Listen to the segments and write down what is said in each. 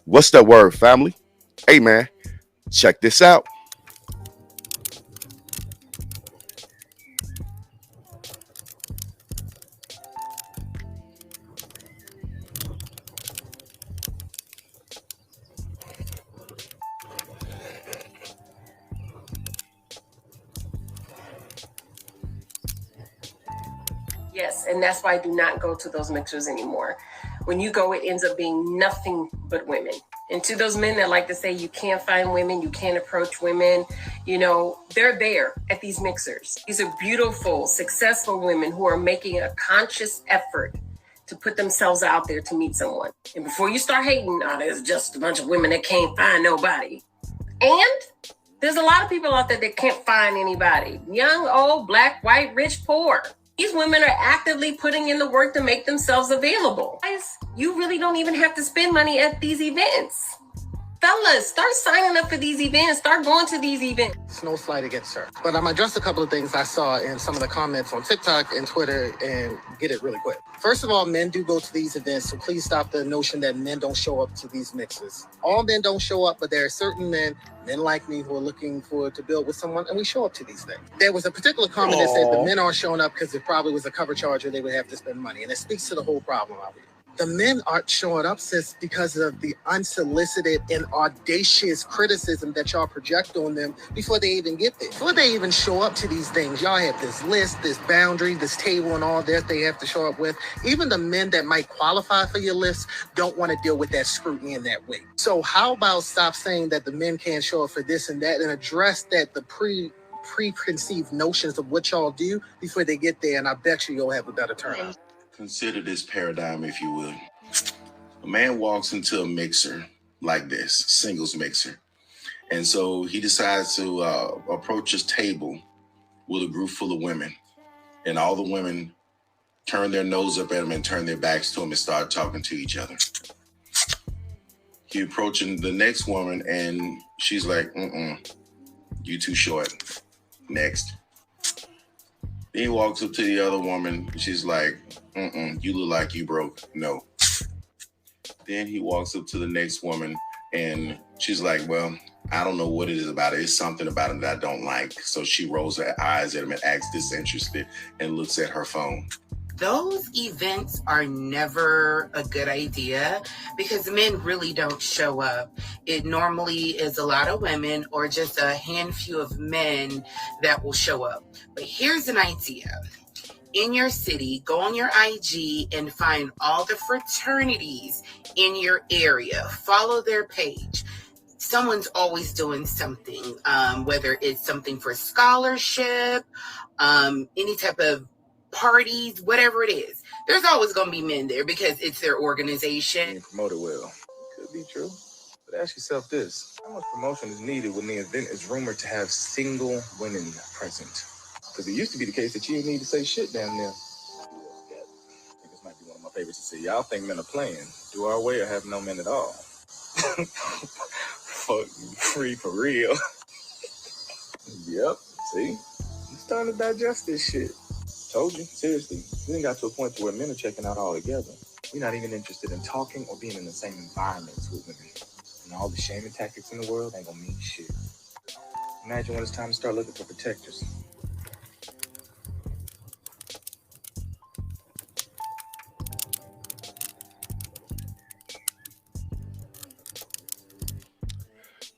What's that word, family? Hey, man, check this out. Yes, and that's why I do not go to those mixers anymore. When you go, it ends up being nothing but women. And to those men that like to say you can't find women, you can't approach women, they're there at these mixers. These are beautiful, successful women who are making a conscious effort to put themselves out there to meet someone. And before you start hating, oh, there's just a bunch of women that can't find nobody. And there's a lot of people out there that can't find anybody. Young, old, black, white, rich, poor. These women are actively putting in the work to make themselves available. Guys, you really don't even have to spend money at these events. Fellas, start signing up for these events. Start going to these events. It's no slight against her. But I'm address a couple of things I saw in some of the comments on TikTok and Twitter and get it really quick. First of all, men do go to these events, so please stop the notion that men don't show up to these mixes. All men don't show up, but there are certain men like me, who are looking to build with someone, and we show up to these things. There was a particular comment that said the men aren't showing up because it probably was a cover charge or they would have to spend money, and it speaks to the whole problem of it. The men aren't showing up, sis, because of the unsolicited and audacious criticism that y'all project on them before they even get there. Before they even show up to these things, y'all have this list, this boundary, this table, and all that they have to show up with. Even the men that might qualify for your list don't want to deal with that scrutiny in that way. So how about stop saying that the men can't show up for this and that and address that the preconceived notions of what y'all do before they get there, and I bet you'll have a better turnout. Consider this paradigm, if you would. A man walks into a mixer like this, singles mixer. And so he decides to approach his table with a group full of women. And all the women turn their nose up at him and turn their backs to him and start talking to each other. He approaching the next woman and she's like, you too short. Next. Then he walks up to the other woman. And she's like, you look like you broke. No. Then he walks up to the next woman and she's like, well, I don't know what it is about it. It's something about it that I don't like. So she rolls her eyes at him and acts disinterested and looks at her phone. Those events are never a good idea because men really don't show up. It normally is a lot of women or just a handful of men that will show up. But here's an idea. In your city, go on your IG and find all the fraternities in your area. Follow their page. Someone's always doing something, whether it's something for scholarship, any type of parties, whatever it is. There's always going to be men there because it's their organization. Promote it well. Could be true. But ask yourself this. How much promotion is needed when the event is rumored to have single women present? Because it used to be the case that you didn't need to say shit down there. I think this might be one of my favorites to say. Y'all think men are playing. Do our way or have no men at all. Fuck free for real. Yep. See? I'm starting to digest this shit. Told you. Seriously. We ain't got to a point where men are checking out all together. We're not even interested in talking or being in the same environments with women. And all the shaming tactics in the world ain't gonna mean shit. Imagine when it's time to start looking for protectors.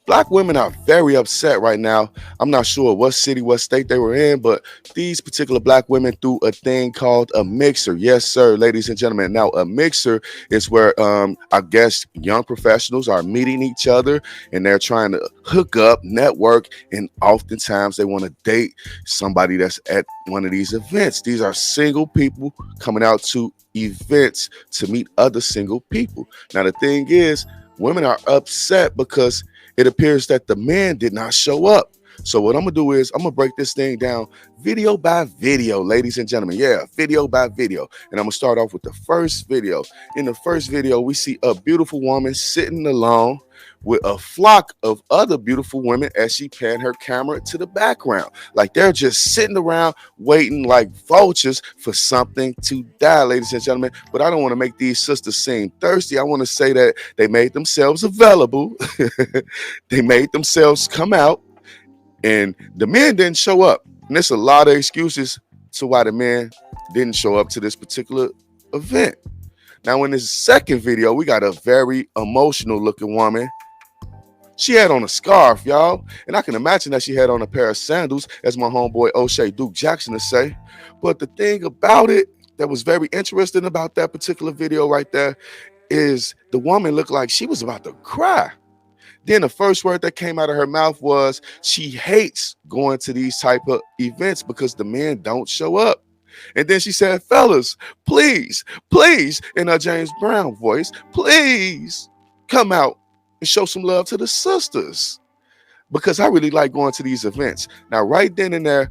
Black women are very upset right now. I'm not sure what city, what state they were in, but these particular black women threw a thing called a mixer. Yes, sir, ladies and gentlemen. Now, a mixer is where I guess young professionals are meeting each other and they're trying to hook up, network, and oftentimes they want to date somebody that's at one of these events. These are single people coming out to events to meet other single people. Now, the thing is, women are upset because it appears that the men did not show up. So what I'm gonna do is I'm gonna break this thing down video by video, ladies and gentlemen. Yeah, video by video. And I'm gonna start off with the first video. In the first video, we see a beautiful woman sitting alone with a flock of other beautiful women as she panned her camera to the background. Like they're just sitting around waiting like vultures for something to die, ladies and gentlemen. But I don't want to make these sisters seem thirsty. I want to say that they made themselves available. They made themselves come out, and the men didn't show up. And there's a lot of excuses to why the men didn't show up to this particular event. Now, in this second video, we got a very emotional looking woman. She had on a scarf, y'all, and I can imagine that she had on a pair of sandals, as my homeboy O'Shea Duke Jackson would say. But the thing about it that was very interesting about that particular video right there is the woman looked like she was about to cry. Then the first word that came out of her mouth was she hates going to these type of events because the men don't show up. And then she said, fellas, please, please, in her James Brown voice, please come out and show some love to the sisters because I really like going to these events. Now, right then and there,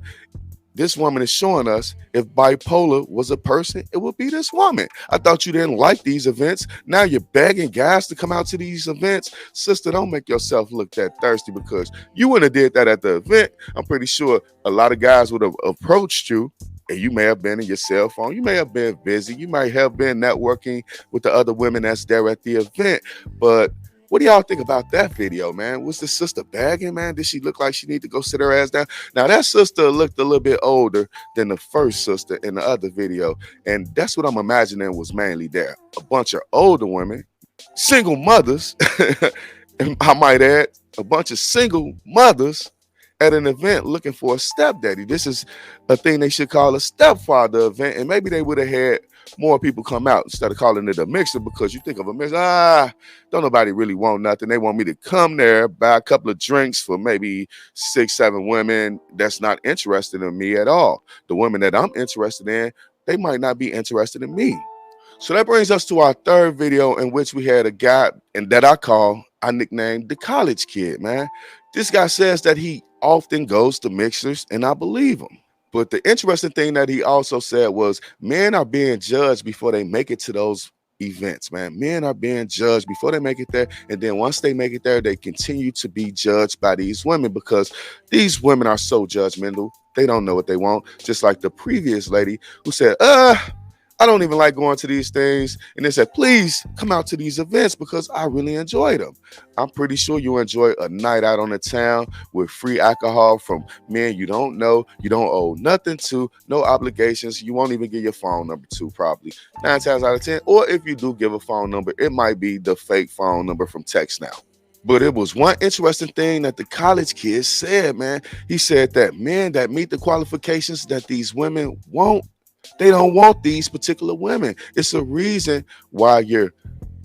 this woman is showing us if bipolar was a person, it would be this woman. I thought you didn't like these events. Now you're begging guys to come out to these events. Sister, don't make yourself look that thirsty because you wouldn't have did that at the event. I'm pretty sure a lot of guys would have approached you and you may have been in your cell phone. You may have been busy. You might have been networking with the other women that's there at the event. But what do y'all think about that video, man? Was the sister begging, man? Did she look like she need to go sit her ass down? Now, that sister looked a little bit older than the first sister in the other video. And that's what I'm imagining was mainly there. A bunch of older women, single mothers, and I might add, a bunch of single mothers at an event looking for a stepdaddy. This is a thing they should call a stepfather event. And maybe they would have had more people come out instead of calling it a mixer because you think of a mixer, don't nobody really want nothing. They want me to come there, buy a couple of drinks for maybe 6, 7 women that's not interested in me at all. The women that I'm interested in, they might not be interested in me. So that brings us to our third video in which we had a guy and that I nicknamed the college kid, man. This guy says that he often goes to mixers and I believe him. But the interesting thing that he also said was men are being judged before they make it to those events, man. Men are being judged before they make it there. And then once they make it there, they continue to be judged by these women because these women are so judgmental. They don't know what they want. Just like the previous lady who said, I don't even like going to these things. And they said, please come out to these events because I really enjoy them. I'm pretty sure you enjoy a night out on the town with free alcohol from men you don't know, you don't owe nothing to, no obligations. You won't even give your phone number to probably 9 times out of 10. Or if you do give a phone number, it might be the fake phone number from Text Now. But it was one interesting thing that the college kid said, man. He said that men that meet the qualifications that these women want, they don't want these particular women. It's a reason why you're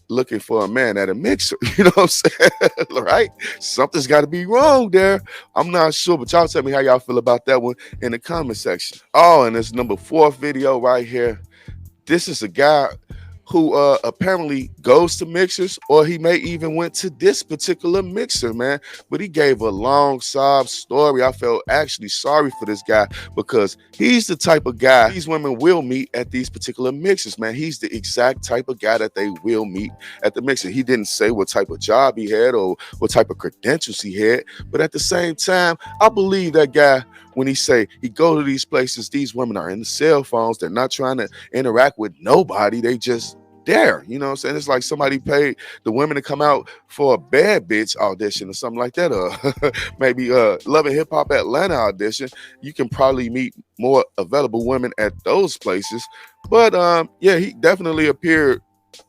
looking for a man at a mixer. You know what I'm saying? Right? Something's got to be wrong there. I'm not sure, but y'all tell me how y'all feel about that one in the comment section. Oh, and this number 4 video right here. This is a guy who apparently goes to mixers, or he may even went to this particular mixer, man. But he gave a long sob story. I felt actually sorry for this guy because he's the type of guy these women will meet at these particular mixers, man. He's the exact type of guy that they will meet at the mixer. He didn't say what type of job he had or what type of credentials he had, but at the same time, I believe that guy when he say he go to these places, these women are in the cell phones. They're not trying to interact with nobody. They just there. You know what I'm saying? It's like somebody paid the women to come out for a Bad Bitch audition or something like that. Or maybe Love and Hip Hop Atlanta audition. You can probably meet more available women at those places. But yeah, he definitely appeared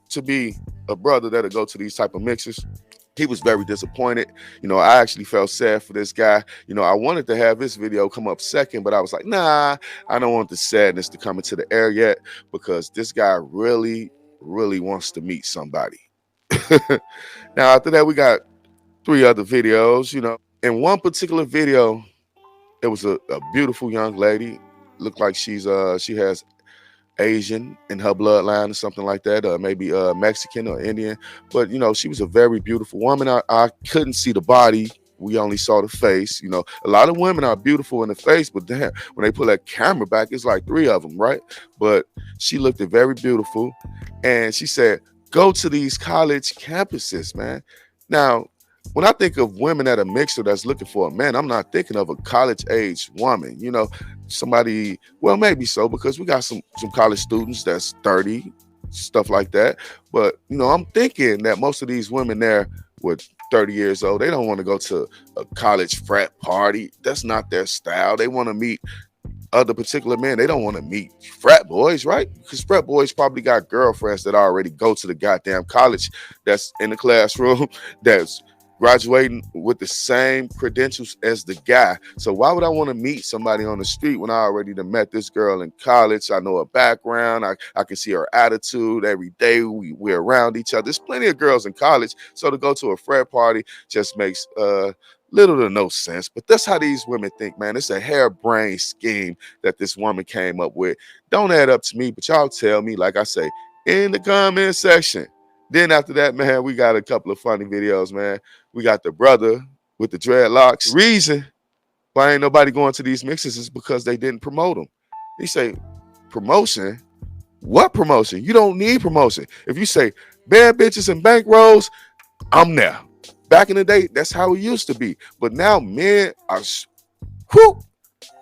to be a brother that'll go to these type of mixers. He was very disappointed. You know, I actually felt sad for this guy. You know, I wanted to have this video come up second, but I was like, nah, I don't want the sadness to come into the air yet because this guy really wants to meet somebody. Now, after that, we got 3 other videos. You know, in one particular video, it was a beautiful young lady. Looked like she has Asian in her bloodline or something like that, or maybe Mexican or Indian. But, you know, she was a very beautiful woman. I couldn't see the body we only saw the face. A lot of women are beautiful in the face, but damn, when they pull that camera back, it's like three of them, right? But she looked very beautiful, and she said, "Go to these college campuses, man." Now, when I think of women at a mixer that's looking for a man, I'm not thinking of a college age woman. Somebody. Well, maybe so because we got some college students that's 30, stuff like that. But I'm thinking that most of these women there were 30 years old. They don't want to go to a college frat party. That's not their style. They want to meet other particular men. They don't want to meet frat boys, right? Because frat boys probably got girlfriends that already go to the goddamn college that's in the classroom that's graduating with the same credentials as the guy. So why would I want to meet somebody on the street when I already done met this girl in college? I know her background. I can see her attitude every day. We're around each other. There's plenty of girls in college. So to go to a frat party just makes little to no sense. But that's how these women think, man. It's a harebrained scheme that this woman came up with. Don't add up to me, but y'all tell me, like I say, in the comment section. Then after that, man, we got a couple of funny videos, man. We got the brother with the dreadlocks. Reason why ain't nobody going to these mixes is because they didn't promote them. He say, promotion? What promotion? You don't need promotion. If you say bad bitches and bankrolls, I'm there. Back in the day, that's how it used to be. But now men are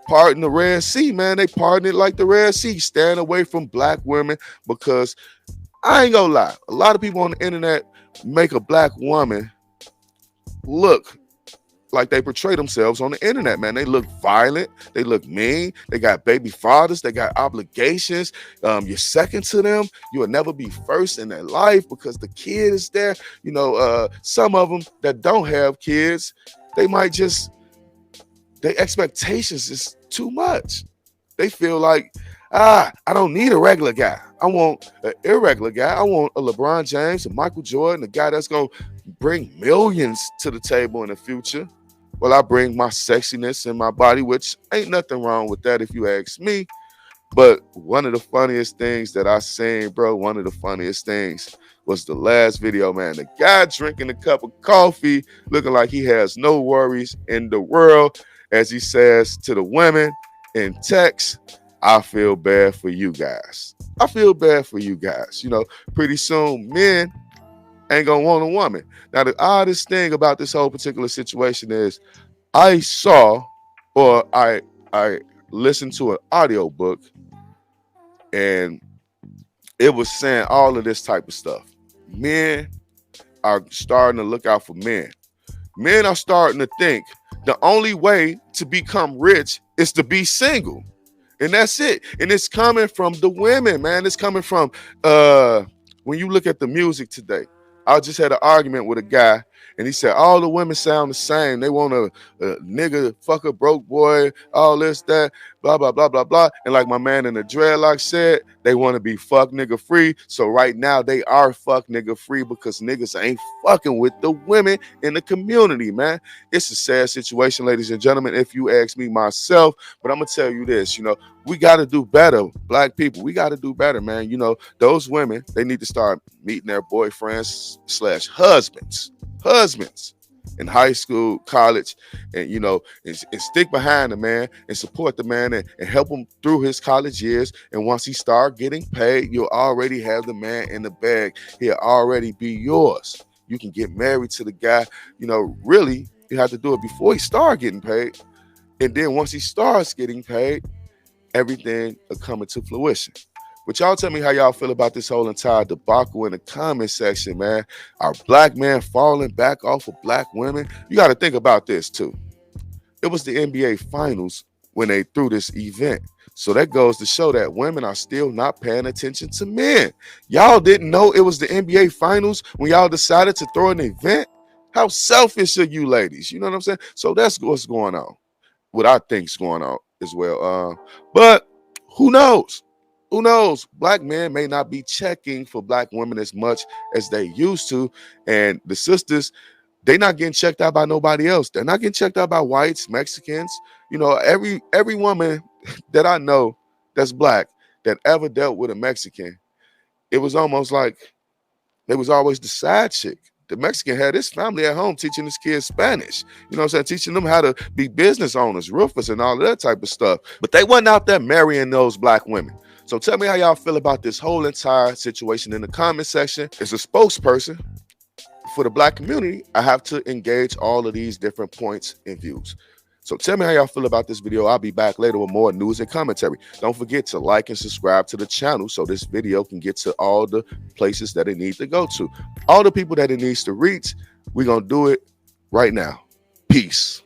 parting the Red Sea, man. They parting it like the Red Sea, staying away from black women because I ain't gonna lie. A lot of people on the internet make a black woman look like they portray themselves on the internet, man. They look violent. They look mean. They got baby fathers. They got obligations. You're second to them. You will never be first in their life because the kid is there. Some of them that don't have kids, they might just, their expectations is too much. They feel like, I don't need a regular guy. I want an irregular guy. I want a LeBron James, a Michael Jordan, a guy that's going to bring millions to the table in the future. Well, I bring my sexiness in my body, which ain't nothing wrong with that if you ask me. But one of the funniest things that I seen, bro, one of the funniest things was the last video, man. The guy drinking a cup of coffee, looking like he has no worries in the world, as he says to the women in text, I feel bad for you guys. I feel bad for you guys. Pretty soon men ain't gonna want a woman. Now, the oddest thing about this whole particular situation is I saw or I listened to an audio book and it was saying all of this type of stuff. Men are starting to look out for men. Men are starting to think the only way to become rich is to be single. And that's it. And it's coming from the women, man. It's coming from when you look at the music today. I just had an argument with a guy, and he said all the women sound the same. They want a nigga, fuck a broke boy, all this, that, blah, blah, blah, blah, blah. And like my man in the dreadlock said, they want to be fuck nigga free. So right now they are fuck nigga free because niggas ain't fucking with the women in the community, man. It's a sad situation, ladies and gentlemen, if you ask me myself. But I'm going to tell you this, we got to do better. Black people, we got to do better, man. Those women, they need to start meeting their boyfriends / husbands in high school, college, and and stick behind the man and support the man and help him through his college years. And once he start getting paid, you'll already have the man in the bag. He'll already be yours. You can get married to the guy. Really, you have to do it before he start getting paid. And then once he starts getting paid, everything will come into fruition. But y'all tell me how y'all feel about this whole entire debacle in the comment section, man. Are black men falling back off of black women? You got to think about this, too. It was the NBA Finals when they threw this event. So that goes to show that women are still not paying attention to men. Y'all didn't know it was the NBA Finals when y'all decided to throw an event? How selfish are you ladies? You know what I'm saying? So that's what's going on. What I think's going on as well. But who knows? Who knows? Black men may not be checking for black women as much as they used to. And the sisters, they not getting checked out by nobody else. They're not getting checked out by whites, Mexicans. Every woman that I know that's black that ever dealt with a Mexican, it was almost like they was always the side chick. The Mexican had his family at home teaching his kids Spanish. You know what I'm saying? Teaching them how to be business owners, roofers, and all of that type of stuff. But they wasn't out there marrying those black women. So tell me how y'all feel about this whole entire situation in the comment section. As a spokesperson for the black community, I have to engage all of these different points and views. So tell me how y'all feel about this video. I'll be back later with more news and commentary. Don't forget to like and subscribe to the channel so this video can get to all the places that it needs to go to. All the people that it needs to reach, we're going to do it right now. Peace.